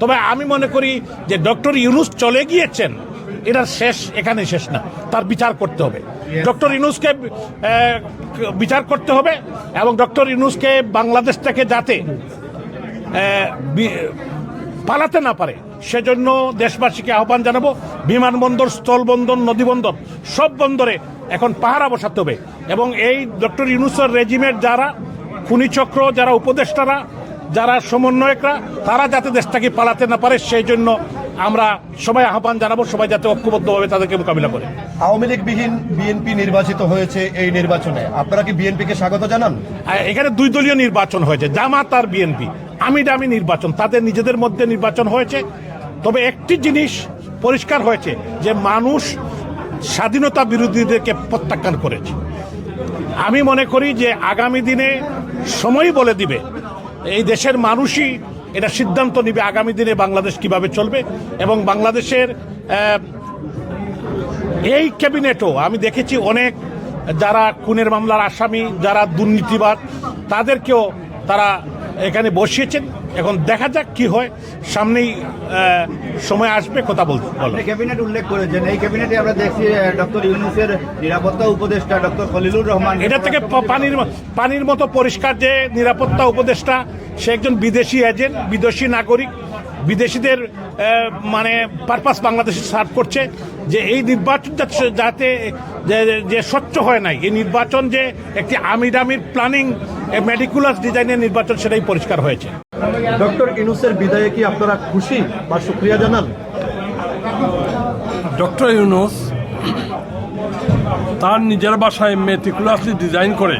তবে আমি মনে করি যে ডক্টর ইউনূস চলে গিয়েছেন, এটার শেষ এখানে শেষ না, তার বিচার করতে হবে। ডক্টর ইউনূসকে বিচার করতে হবে এবং ডক্টর ইউনূসকে বাংলাদেশ থেকে যাতে পালাতে না পারে সেজন্য দেশবাসীকে আহ্বান জানাবো। বিমানবন্দর, স্থলবন্দর, নদীবন্দর, সব বন্দরে এখন পাহারা বসাতে হবে এবং এই ডক্টর ইউনূসের রেজিমের যারা খুনি চক্র, যারা উপদেষ্টারা, যারা সমন্বয়করা, তারা যাতে দেশটাকে পালাতে না পারে সেই জন্য আমরা সবাই আহ্বান জানাবো, সবাই যাতে ঐক্যবদ্ধভাবে তাদেরকে মোকাবিলা করে। আওয়ামী লীগবিহীন বিএনপি নির্বাচিত হয়েছে এই নির্বাচনে, আপনারা কি বিএনপিকে স্বাগত জানান? এখানে দুই দলীয় নির্বাচন হয়েছে, জামাত আর বিএনপি, আমিডামি নির্বাচন, তাদের নিজেদের মধ্যে নির্বাচন হয়েছে। তবে একটি জিনিস পরিষ্কার হয়েছে যে মানুষ স্বাধীনতা বিরোধীদেরকে প্রত্যাখ্যান করেছে। আমি মনে করি যে আগামী দিনে সময় বলে দিবে, এই দেশের মানুষই এটা সিদ্ধান্ত নিবে আগামী দিনে বাংলাদেশ কিভাবে চলবে। এবং বাংলাদেশের এই ক্যাবিনেটও আমি দেখেছি অনেক যারা খুনের মামলার আসামি, যারা দুর্নীতিবাদ, তাদেরকেও তারা এখানে বসিয়েছেন। এখন দেখা যাক কি হয়, সামনেই সময় আসবে কথা বলতে। ক্যাবিনেট উল্লেখ করেছেন, এই ক্যাবিনেটে আমরা দেখছি ডক্টর ইউনূসের নিরাপত্তা উপদেষ্টা ডক্টর খলিলুর রহমান। এটা থেকে পানির মতো পরিষ্কার যে নিরাপত্তা উপদেষ্টা সে একজন বিদেশি এজেন্ট, বিদেশি নাগরিক, বিদেশিদের মানে পারপাস বাংলাদেশে সার্ভ করছে। যে এই নির্বাচন যাতে যে স্বচ্ছ হয় নাই, এই নির্বাচন যে একটি আমির প্ল্যানিং মেডিকুলাস ডিজাইনের নির্বাচন, সেটাই পরিষ্কার হয়েছে। ডক্টর ইউনূসের বিদায়ে কি আপনারা খুশি বা শুকরিয়া জানান? ডক্টর ইউনূস তার নিজের বাসায় মেটিকুলাসলি ডিজাইন করে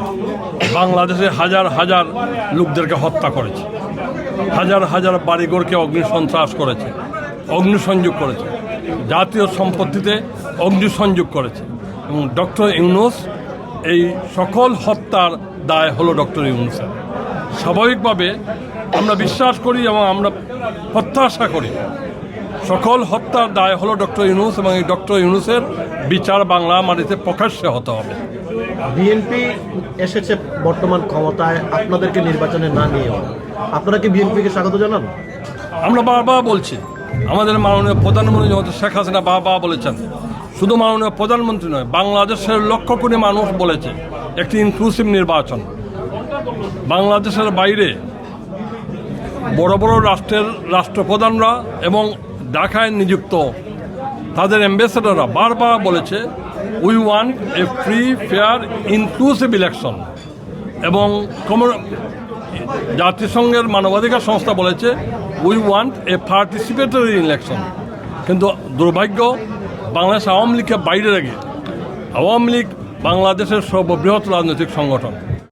বাংলাদেশে হাজার হাজার লোকদেরকে হত্যা করেছে, হাজার হাজার বাড়িঘরকে অগ্নিসন্ত্রাস করেছে, অগ্নিসংযোগ করেছে, জাতীয় সম্পত্তিতে অগ্নিসংযোগ করেছে। এবং ডক্টর ইউনূস এই সকল হত্যার দায় হলো ডক্টর ইউনূসের। স্বাভাবিকভাবে আমরা বিশ্বাস করি এবং আমরা প্রত্যাশা করি সকল হত্যার দায় হলো ডক্টর ইউনূস এবং এই ডক্টর ইউনূসের বিচার বাংলা মাটিতে প্রকাশ্যে হতে হবে। বিএনপি এসেছে বর্তমান ক্ষমতায়, আপনাদেরকে নির্বাচনে না নিয়ে, আপনারা কি বিএনপিকে স্বাগত জানান? আমরা বারবার বলছি, আমাদের মাননীয় প্রধানমন্ত্রী শেখ হাসিনা বারবার বলেছেন, শুধু মাননীয় প্রধানমন্ত্রী নয়, বাংলাদেশের লক্ষ কোটি মানুষ বলেছে একটি ইনক্লুসিভ নির্বাচন। বাংলাদেশের বাইরে বড় বড় রাষ্ট্রপ্রধানরা এবং ঢাকায় নিযুক্ত তাদের অ্যাম্বাসেডররা বারবার বলেছে we want a free, fair, inclusive election. এবং জাতিসংঘের মানবাধিকার সংস্থা বলেছে we want a participatory election. কিন্তু দুর্ভাগ্য, বাংলাদেশ আওয়ামী লীগকে বাইরে রেখে, আওয়ামী লীগ বাংলাদেশের সর্ববৃহৎ রাজনৈতিক সংগঠন,